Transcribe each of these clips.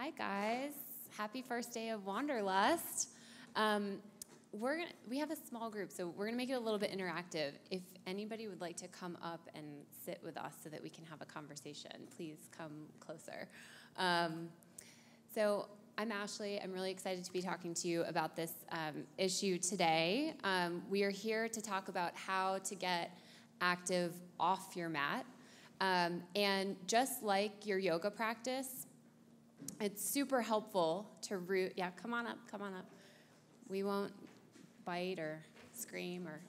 Hi guys, happy first day of Wanderlust. We have a small group, so we're gonna make it a little bit interactive. If anybody would like to come up and sit with us so that we can have a conversation, please come closer. So I'm Ashley. I'm really excited to be talking to you about this issue today. We are here to talk about how to get active off your mat. And just like your yoga practice, it's super helpful to root. Yeah, come on up. We won't bite or scream or.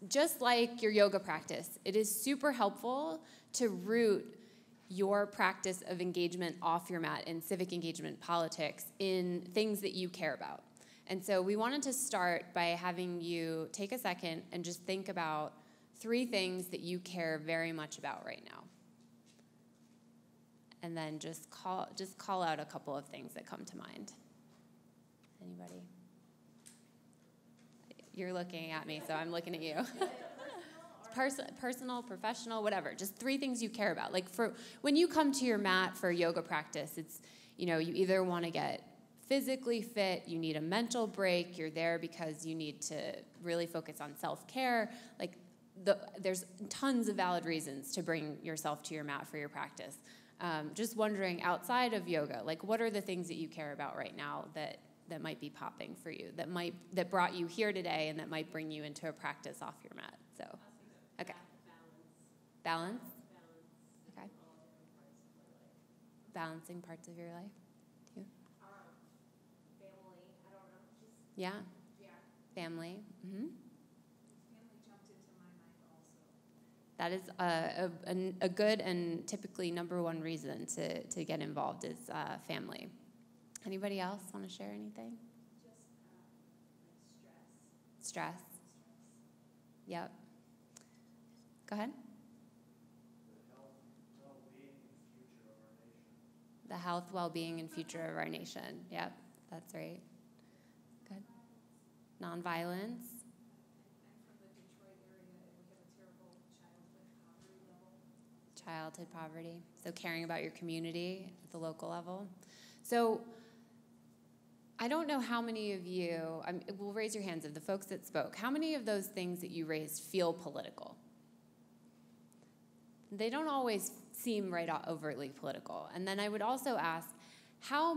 Just like your yoga practice, it is super helpful to root your practice of engagement off your mat in civic engagement politics in things that you care about. And so we wanted to start by having you take a second and just think about 3 things that you care very much about right now. And then just call out a couple of things that come to mind. Anybody? You're looking at me, so I'm looking at you. Personal, professional, whatever. Just 3 things you care about. Like for when you come to your mat for yoga practice, it's, you either want to get physically fit, you need a mental break, you're there because you need to really focus on self-care. Like there's tons of valid reasons to bring yourself to your mat for your practice. Just wondering, outside of yoga, like what are the things that you care about right now that might be popping for you, that brought you here today and that might bring you into a practice off your mat? So, okay. Balance? Okay. Balancing parts of your life? Too? Family, I don't know. Yeah. Yeah. Family. Mm-hmm. Family jumped into my mind also. That is a good and typically number 1 reason to get involved is family. Anybody else want to share anything? Just like Stress. Yep. Go ahead. The health, well-being, and future of our nation. Yep, that's right. Good. Nonviolence. I'm from the Detroit area, and we have a terrible childhood poverty level. Childhood poverty. So caring about your community at the local level. So I don't know how many of you, we'll raise your hands of the folks that spoke. How many of those things that you raised feel political? They don't always seem right overtly political. And then I would also ask, how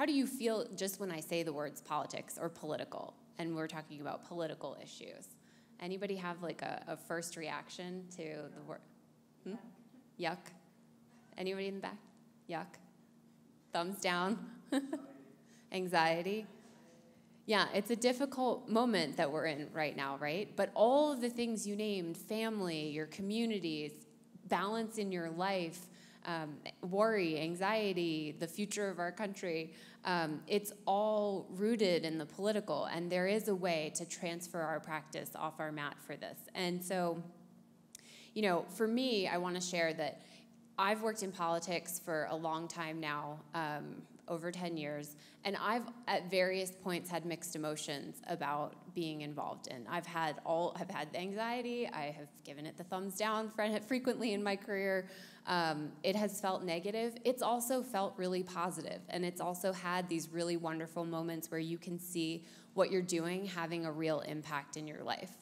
do you feel just when I say the words politics or political, and we're talking about political issues? Anybody have like a first reaction to the word? Yuck. Anybody in the back? Yuck. Thumbs down. Anxiety. Yeah, it's a difficult moment that we're in right now, right? But all of the things you named, family, your communities, balance in your life, worry, anxiety, the future of our country, it's all rooted in the political, and there is a way to transfer our practice off our mat for this. And so, for me, I want to share that I've worked in politics for a long time now, over 10 years, and I've at various points had mixed emotions about being involved in. I've had anxiety. I have given it the thumbs down frequently in my career. It has felt negative. It's also felt really positive, and it's also had these really wonderful moments where you can see what you're doing having a real impact in your life.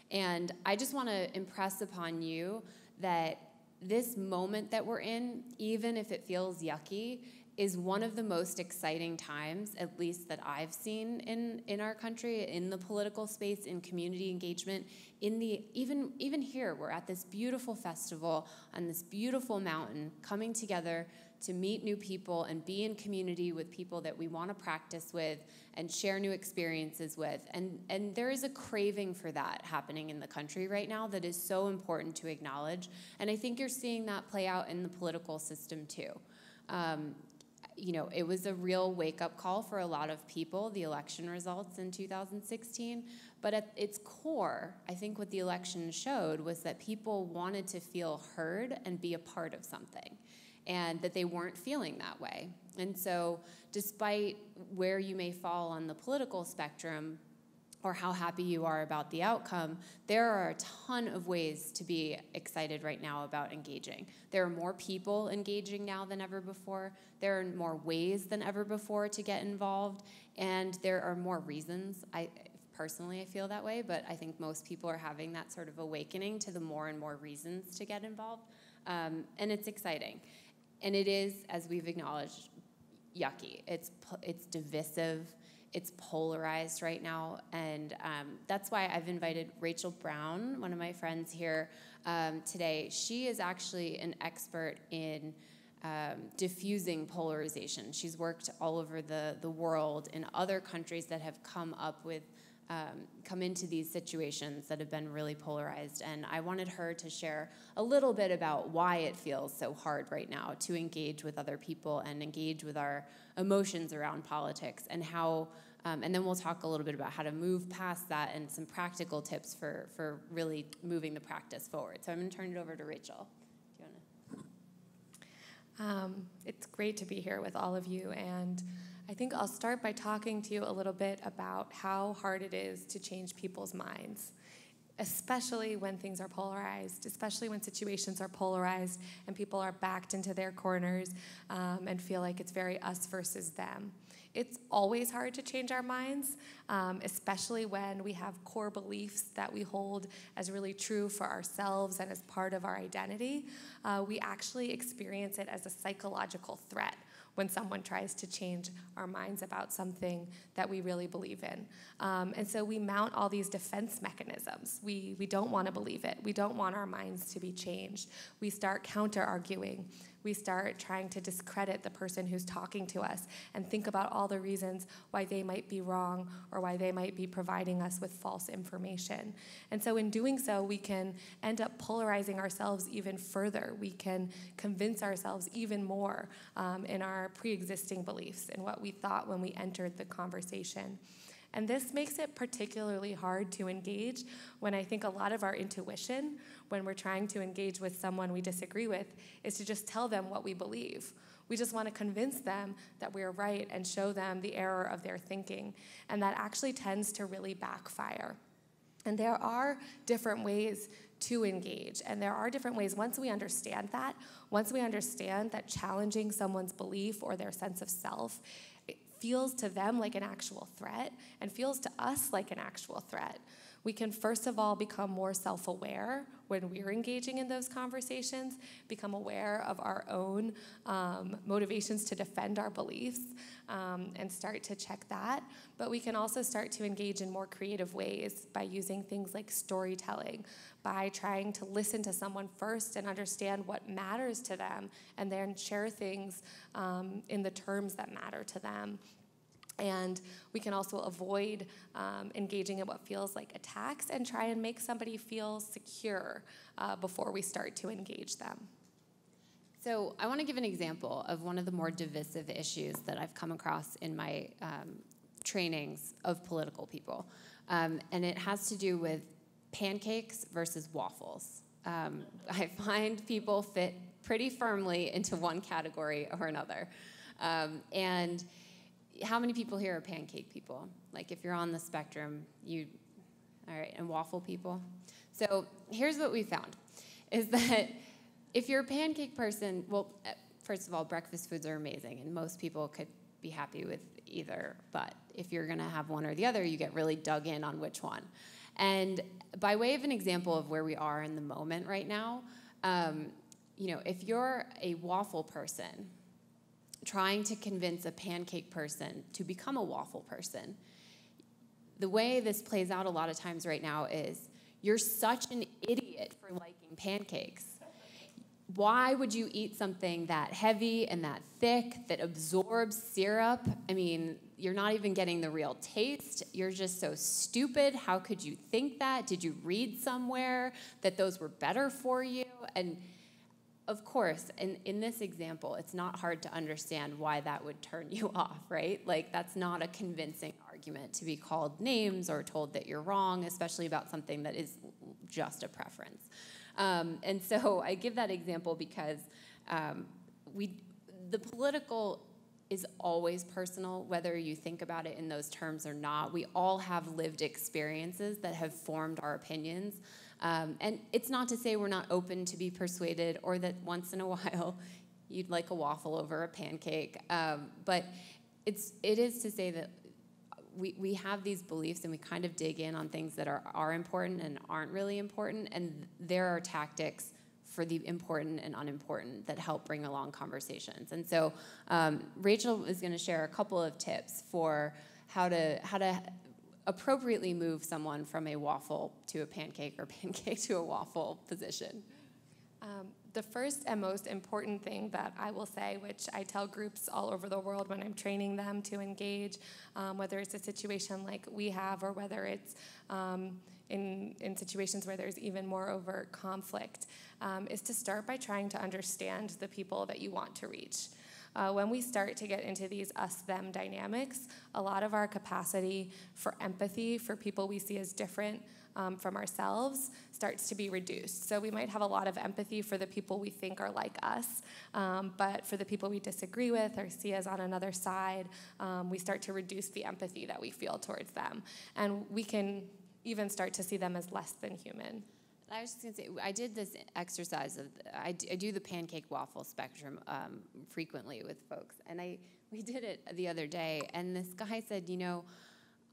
And I just want to impress upon you that this moment that we're in, even if it feels yucky, is one of the most exciting times, at least that I've seen in our country, in the political space, in community engagement, even here, we're at this beautiful festival on this beautiful mountain, coming together to meet new people and be in community with people that we want to practice with and share new experiences with. And there is a craving for that happening in the country right now that is so important to acknowledge. And I think you're seeing that play out in the political system too. It was a real wake-up call for a lot of people, the election results in 2016. But at its core, I think what the election showed was that people wanted to feel heard and be a part of something, and that they weren't feeling that way. And so despite where you may fall on the political spectrum, or how happy you are about the outcome, there are a ton of ways to be excited right now about engaging. There are more people engaging now than ever before. There are more ways than ever before to get involved, and there are more reasons. Personally, I feel that way, but I think most people are having that sort of awakening to the more and more reasons to get involved, and it's exciting. And it is, as we've acknowledged, yucky. It's divisive. It's polarized right now, and that's why I've invited Rachel Brown, one of my friends here today. She is actually an expert in diffusing polarization. She's worked all over the world in other countries that have come into these situations that have been really polarized, and I wanted her to share a little bit about why it feels so hard right now to engage with other people and engage with our emotions around politics, and how, and then we'll talk a little bit about how to move past that and some practical tips for really moving the practice forward. So I'm going to turn it over to Rachel. Do you want to? It's great to be here with all of you, and I think I'll start by talking to you a little bit about how hard it is to change people's minds, especially when things are polarized, especially when situations are polarized and people are backed into their corners and feel like it's very us versus them. It's always hard to change our minds, especially when we have core beliefs that we hold as really true for ourselves and as part of our identity. We actually experience it as a psychological threat when someone tries to change our minds about something that we really believe in. And so we mount all these defense mechanisms. We don't want to believe it. We don't want our minds to be changed. We start counter-arguing. We start trying to discredit the person who's talking to us and think about all the reasons why they might be wrong or why they might be providing us with false information. And so in doing so, we can end up polarizing ourselves even further. We can convince ourselves even more in our pre-existing beliefs and what we thought when we entered the conversation. And this makes it particularly hard to engage when I think a lot of our intuition, when we're trying to engage with someone we disagree with, is to just tell them what we believe. We just want to convince them that we're right and show them the error of their thinking. And that actually tends to really backfire. And there are different ways to engage. And there are different ways, once we understand that challenging someone's belief or their sense of self feels to them like an actual threat and feels to us like an actual threat. We can first of all become more self-aware when we're engaging in those conversations, become aware of our own motivations to defend our beliefs and start to check that. But we can also start to engage in more creative ways by using things like storytelling, by trying to listen to someone first and understand what matters to them, and then share things in the terms that matter to them. And we can also avoid engaging in what feels like attacks and try and make somebody feel secure before we start to engage them. So I want to give an example of one of the more divisive issues that I've come across in my trainings of political people. And it has to do with pancakes versus waffles. I find people fit pretty firmly into one category or another. And how many people here are pancake people? Like if you're on the spectrum, all right, and waffle people? So here's what we found, is that if you're a pancake person, well, first of all, breakfast foods are amazing, and most people could be happy with either, but if you're gonna have one or the other, you get really dug in on which one. And by way of an example of where we are in the moment right now, if you're a waffle person trying to convince a pancake person to become a waffle person, the way this plays out a lot of times right now is you're such an idiot for liking pancakes. Why would you eat something that heavy and that thick that absorbs syrup? I mean, you're not even getting the real taste. You're just so stupid. How could you think that? Did you read somewhere that those were better for you? And of course, in this example, it's not hard to understand why that would turn you off, right? Like, that's not a convincing argument to be called names or told that you're wrong, especially about something that is just a preference. And so I give that example because the political is always personal, whether you think about it in those terms or not. We all have lived experiences that have formed our opinions. And it's not to say we're not open to be persuaded, or that once in a while you'd like a waffle over a pancake. But it is to say that we have these beliefs, and we kind of dig in on things that are important and aren't really important. And there are tactics for the important and unimportant that help bring along conversations. And so Rachel is going to share a couple of tips for how to appropriately move someone from a waffle to a pancake, or pancake to a waffle position. The first and most important thing that I will say, which I tell groups all over the world when I'm training them to engage, whether it's a situation like we have, or whether it's in situations where there's even more overt conflict, is to start by trying to understand the people that you want to reach. When we start to get into these us-them dynamics, a lot of our capacity for empathy for people we see as different from ourselves starts to be reduced. So we might have a lot of empathy for the people we think are like us, but for the people we disagree with or see as on another side, we start to reduce the empathy that we feel towards them. And we can even start to see them as less than human. I was just going to say, I did this exercise of, I do the pancake waffle spectrum frequently with folks, and we did it the other day, and this guy said,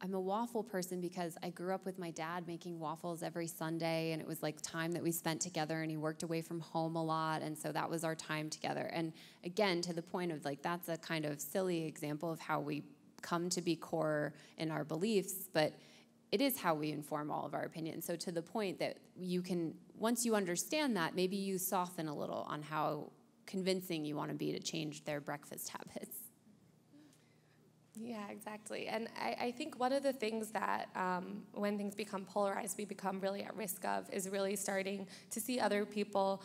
I'm a waffle person because I grew up with my dad making waffles every Sunday, and it was like time that we spent together, and he worked away from home a lot, and so that was our time together. And again, to the point of like, that's a kind of silly example of how we come to be core in our beliefs, but it is how we inform all of our opinions. So to the point that you can, once you understand that, maybe you soften a little on how convincing you want to be to change their breakfast habits. Yeah, exactly. And I think one of the things that when things become polarized, we become really at risk of is really starting to see other people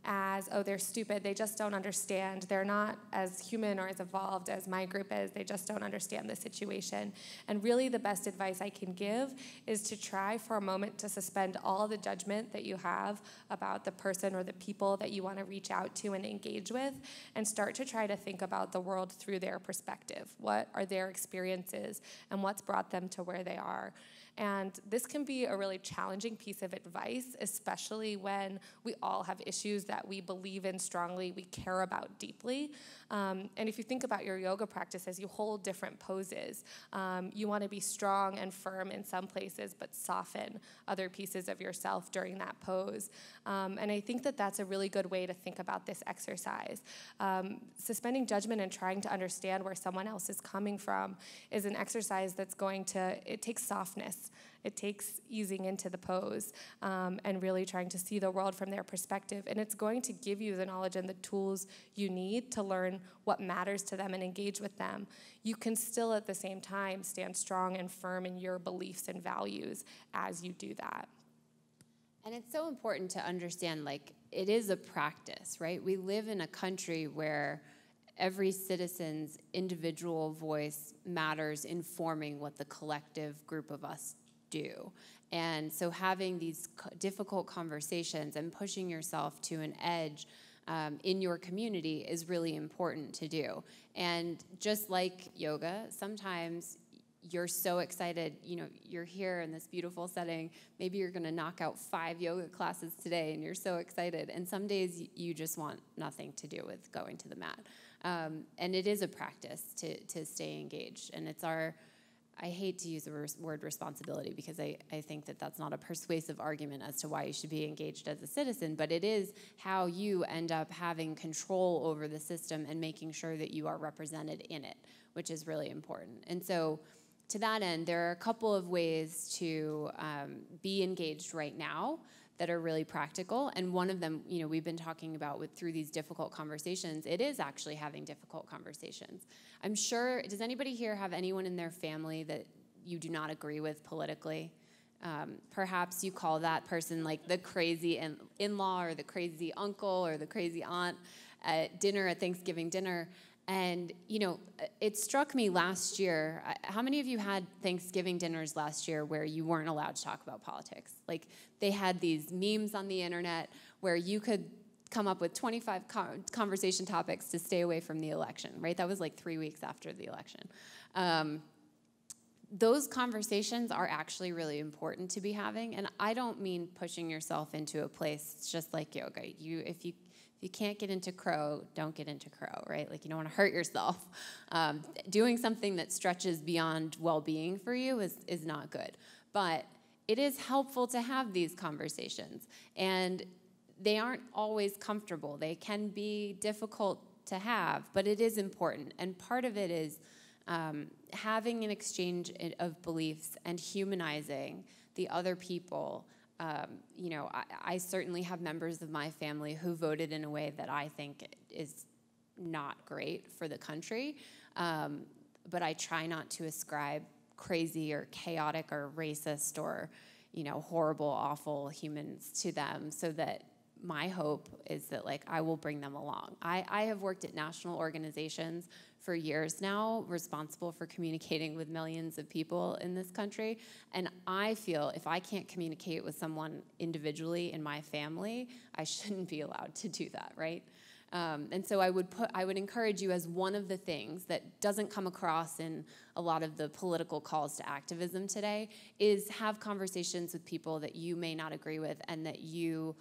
as, oh, they're stupid, they just don't understand, they're not as human or as evolved as my group is, they just don't understand the situation. And really the best advice I can give is to try for a moment to suspend all the judgment that you have about the person or the people that you want to reach out to and engage with, and start to try to think about the world through their perspective. What are their experiences, and what's brought them to where they are? And this can be a really challenging piece of advice, especially when we all have issues that we believe in strongly, we care about deeply. And if you think about your yoga practices, you hold different poses. You want to be strong and firm in some places, but soften other pieces of yourself during that pose. And I think that that's a really good way to think about this exercise. Suspending judgment and trying to understand where someone else is coming from is an exercise that's it takes softness. It takes easing into the pose and really trying to see the world from their perspective. And it's going to give you the knowledge and the tools you need to learn what matters to them and engage with them. You can still at the same time stand strong and firm in your beliefs and values as you do that. And it's so important to understand, like, it is a practice, right? We live in a country where every citizen's individual voice matters in forming what the collective group of us do. And so having these difficult conversations and pushing yourself to an edge in your community is really important to do. And just like yoga, sometimes you're so excited, you're here in this beautiful setting, maybe you're gonna knock out 5 yoga classes today and you're so excited. And some days you just want nothing to do with going to the mat. And it is a practice to stay engaged. And it's I hate to use the word responsibility because I think that that's not a persuasive argument as to why you should be engaged as a citizen, but it is how you end up having control over the system and making sure that you are represented in it, which is really important. And so to that end, there are a couple of ways to be engaged right now that are really practical. And one of them, we've been talking about through these difficult conversations, it is actually having difficult conversations. I'm sure, does anybody here have anyone in their family that you do not agree with politically? Perhaps you call that person like the crazy in-law or the crazy uncle or the crazy aunt at Thanksgiving dinner. And, it struck me last year, how many of you had Thanksgiving dinners last year where you weren't allowed to talk about politics? Like, they had these memes on the internet where you could come up with 25 conversation topics to stay away from the election, right? That was like 3 weeks after the election. Those conversations are actually really important to be having, and I don't mean pushing yourself into a place. It's just like yoga. If you can't get into crow, don't get into crow, right? Like, you don't want to hurt yourself. Doing something that stretches beyond well-being for you is not good. But it is helpful to have these conversations, and they aren't always comfortable. They can be difficult to have, but it is important. And part of it is having an exchange of beliefs and humanizing the other people. I certainly have members of my family who voted in a way that I think is not great for the country, but I try not to ascribe crazy or chaotic or racist or, horrible, awful humans to them, so that my hope is that, like, I will bring them along. I have worked at national organizations for years now, responsible for communicating with millions of people in this country, and I feel if I can't communicate with someone individually in my family, I shouldn't be allowed to do that, right? And so I would encourage you, as one of the things that doesn't come across in a lot of the political calls to activism today, is have conversations with people that you may not agree with and that you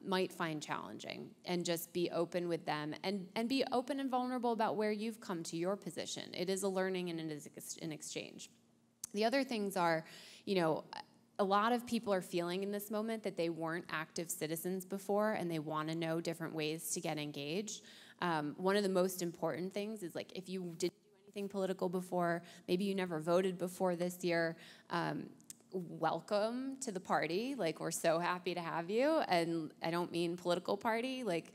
might find challenging, and just be open with them, and be open and vulnerable about where you've come to your position. It is a learning and it is an exchange. The other things are, a lot of people are feeling in this moment that they weren't active citizens before, and they want to know different ways to get engaged. One of the most important things is, like, if you didn't do anything political before, maybe you never voted before this year, welcome to the party. Like, we're so happy to have you. And I don't mean political party. Like,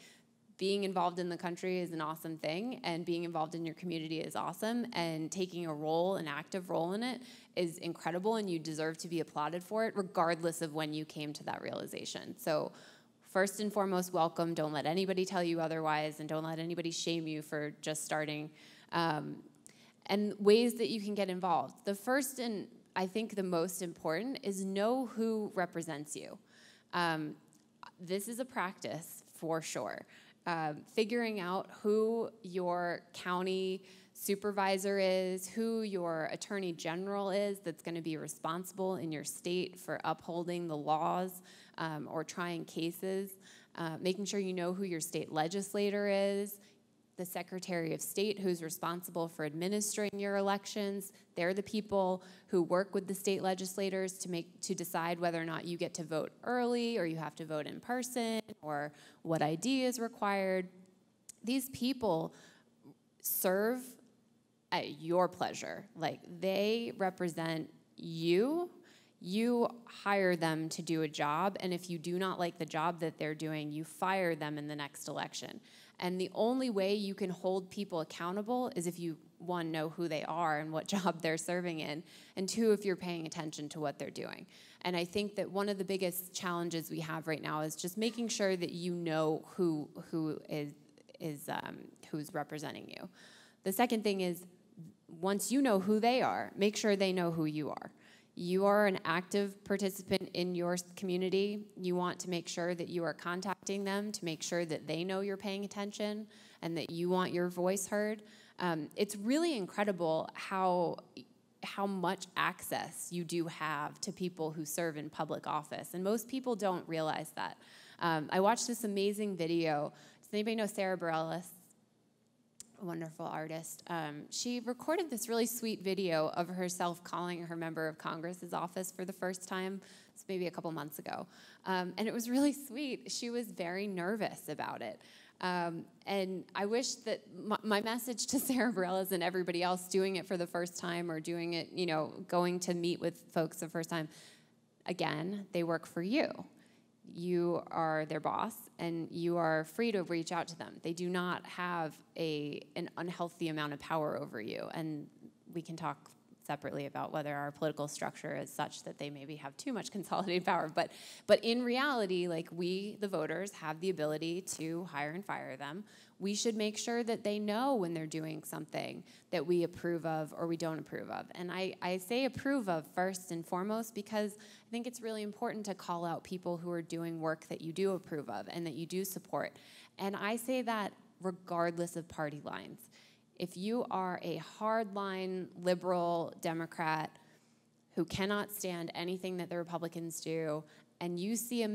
being involved in the country is an awesome thing, and being involved in your community is awesome, and taking a role, an active role in it, is incredible, and you deserve to be applauded for it, regardless of when you came to that realization. So first and foremost, welcome. Don't let anybody tell you otherwise, and don't let anybody shame you for just starting. And ways that you can get involved. The first, and I think the most important, is know who represents you. This is a practice for sure. Figuring out who your county supervisor is, who your attorney general is that's going to be responsible in your state for upholding the laws or trying cases, making sure you know who your state legislator is, the Secretary of State who's responsible for administering your elections. They're the people who work with the state legislators to decide whether or not you get to vote early or you have to vote in person or what ID is required. These people serve at your pleasure. Like, they represent you. You hire them to do a job, and if you do not like the job that they're doing, you fire them in the next election. And the only way you can hold people accountable is if you, one, know who they are and what job they're serving in, and two, if you're paying attention to what they're doing. And I think that one of the biggest challenges we have right now is just making sure that you know who's representing you. The second thing is, once you know who they are, make sure they know who you are. You are an active participant in your community. You want to make sure that you are contacting them to make sure that they know you're paying attention and that you want your voice heard. It's really incredible how much access you do have to people who serve in public office, and most people don't realize that. I watched this amazing video. Does anybody know Sarah Bareilles? A wonderful artist. She recorded this really sweet video of herself calling her member of Congress's office for the first time. It's maybe a couple months ago. And it was really sweet. She was very nervous about it. And I wish that my message to Sarah Bareilles and everybody else doing it for the first time, or doing it, going to meet with folks the first time, again, they work for you. You are their boss, and you are free to reach out to them. They do not have an unhealthy amount of power over you, and we can talk separately about whether our political structure is such that they maybe have too much consolidated power. But in reality, like, we, the voters, have the ability to hire and fire them. we should make sure that they know when they're doing something that we approve of or we don't approve of. And I say approve of first and foremost because I think it's really important to call out people who are doing work that you do approve of and that you do support. And I say that regardless of party lines. If you are a hardline liberal Democrat who cannot stand anything that the Republicans do, and you see a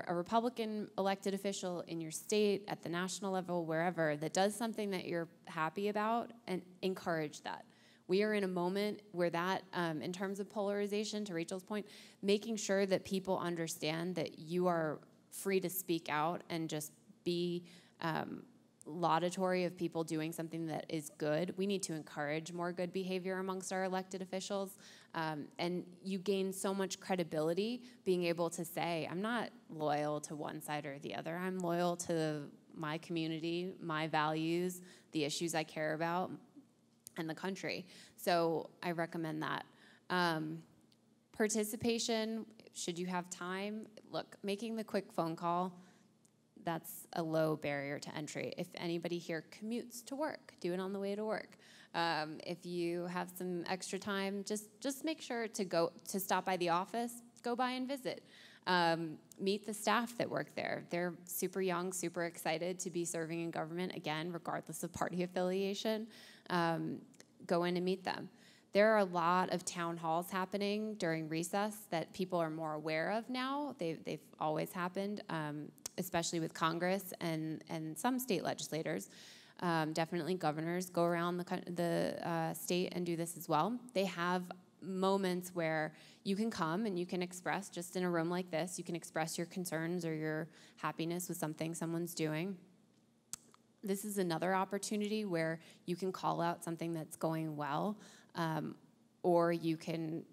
Republican elected official in your state, at the national level, wherever, that does something that you're happy about, and encourage that. We are in a moment where that, in terms of polarization, to Rachel's point, making sure that people understand that you are free to speak out and just be laudatory of people doing something that is good. We need to encourage more good behavior amongst our elected officials. And you gain so much credibility being able to say, I'm not loyal to one side or the other. I'm loyal to my community, my values, the issues I care about, and the country. So I recommend that. Participation, should you have time, look, making the quick phone call, that's a low barrier to entry. If anybody here commutes to work, do it on the way to work. If you have some extra time, just make sure to stop by the office, go by and visit. Meet the staff that work there. They're super young, super excited to be serving in government, again, regardless of party affiliation. Go in and meet them. There are a lot of town halls happening during recess that people are more aware of now. They've always happened, especially with Congress and some state legislators. Definitely governors go around the state and do this as well. They have moments where you can come and you can express, just in a room like this, you can express your concerns or your happiness with something someone's doing. This is another opportunity where you can call out something that's going well, or you can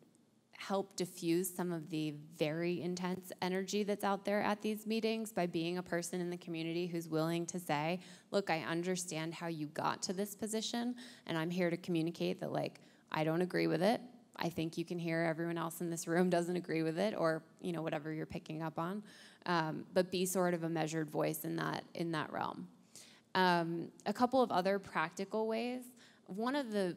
help diffuse some of the very intense energy that's out there at these meetings by being a person in the community who's willing to say, look, I understand how you got to this position, and I'm here to communicate that, like, I don't agree with it. I think you can hear everyone else in this room doesn't agree with it, or, you know, whatever you're picking up on. But be sort of a measured voice in that realm. A couple of other practical ways. One of the,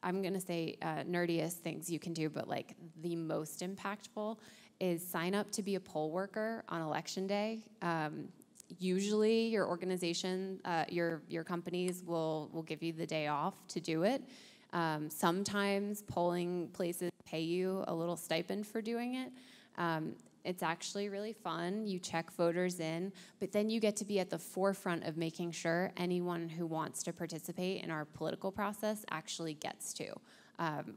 I'm going to say nerdiest things you can do, but like the most impactful is sign up to be a poll worker on election day. Usually your organization, your companies will give you the day off to do it. Sometimes polling places pay you a little stipend for doing it. It's actually really fun. You check voters in, but then you get to be at the forefront of making sure anyone who wants to participate in our political process actually gets to,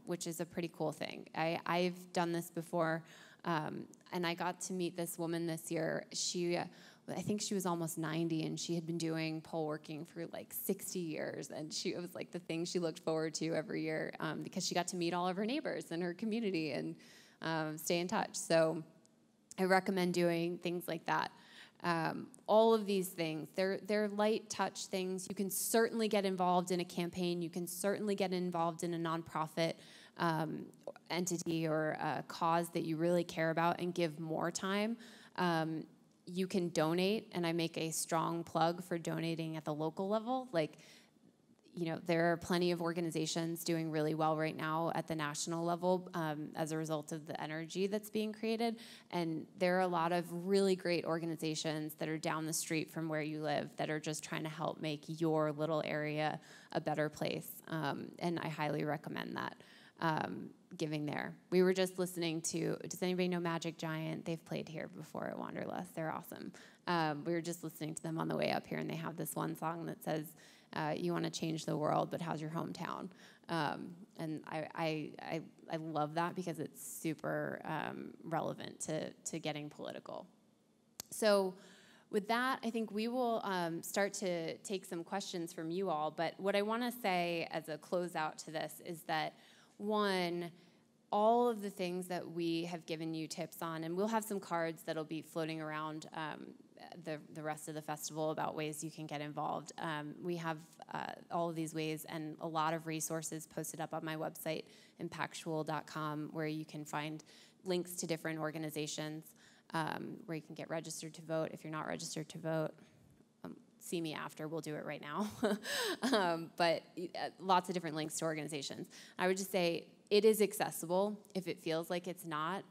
which is a pretty cool thing. I've done this before, and I got to meet this woman this year. I think she was almost 90, and she had been doing poll working for like 60 years, and it was like the thing she looked forward to every year because she got to meet all of her neighbors in her community and stay in touch. So I recommend doing things like that. All of these things, they're light touch things. You can certainly get involved in a campaign. You can certainly get involved in a nonprofit entity or a cause that you really care about and give more time. You can donate, and I make a strong plug for donating at the local level. Like, you know, there are plenty of organizations doing really well right now at the national level as a result of the energy that's being created. And there are a lot of really great organizations that are down the street from where you live that are just trying to help make your little area a better place. And I highly recommend that, giving there. We were just listening to, does anybody know Magic Giant? They've played here before at Wanderlust. They're awesome. We were just listening to them on the way up here, and they have this one song that says, you want to change the world, but how's your hometown? And I love that because it's super relevant to getting political. So with that, I think we will start to take some questions from you all. But what I want to say as a closeout to this is that, one, all of the things that we have given you tips on, and we'll have some cards that'll be floating around the rest of the festival about ways you can get involved. We have all of these ways and a lot of resources posted up on my website, impactual.com, where you can find links to different organizations where you can get registered to vote if you're not registered to vote. see me after, we'll do it right now. But lots of different links to organizations. I would just say it is accessible. If it feels like it's not,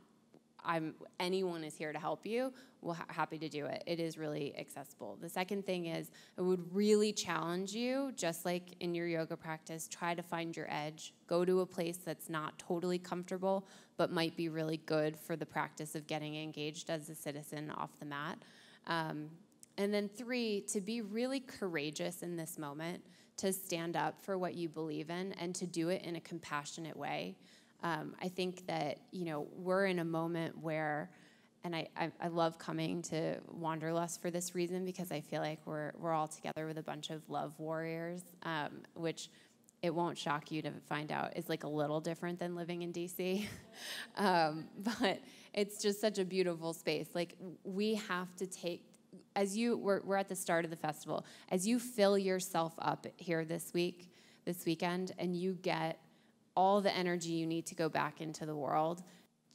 anyone is here to help you. We're happy to do it. It is really accessible. The second thing is, I would really challenge you, just like in your yoga practice, try to find your edge. Go to a place that's not totally comfortable, but might be really good for the practice of getting engaged as a citizen off the mat. And then 3, to be really courageous in this moment, to stand up for what you believe in and to do it in a compassionate way. I think that, we're in a moment where, and I love coming to Wanderlust for this reason, because I feel like we're all together with a bunch of love warriors, which it won't shock you to find out is like a little different than living in DC. But it's just such a beautiful space. Like, we have to take, we're at the start of the festival, as you fill yourself up here this weekend, and you get all the energy you need to go back into the world,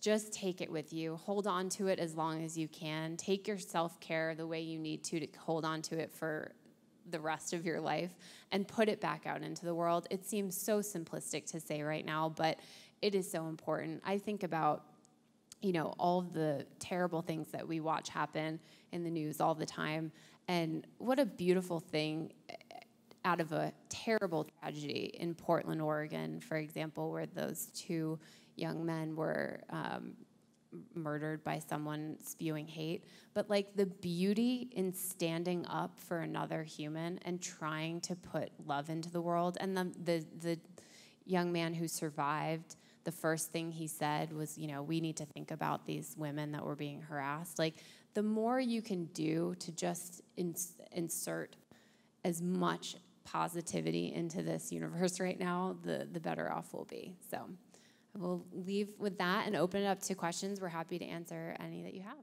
just take it with you. Hold on to it as long as you can. Take your self-care the way you need to hold on to it for the rest of your life, and put it back out into the world. It seems so simplistic to say right now, but it is so important. I think about, all of the terrible things that we watch happen in the news all the time, and what a beautiful thing out of a terrible tragedy in Portland, Oregon, for example, where those 2 young men were murdered by someone spewing hate. But like, the beauty in standing up for another human and trying to put love into the world. And the young man who survived, the first thing he said was, we need to think about these women that were being harassed. Like, the more you can do to just insert as much positivity into this universe right now, the better off we'll be. So we'll leave with that and open it up to questions. We're happy to answer any that you have.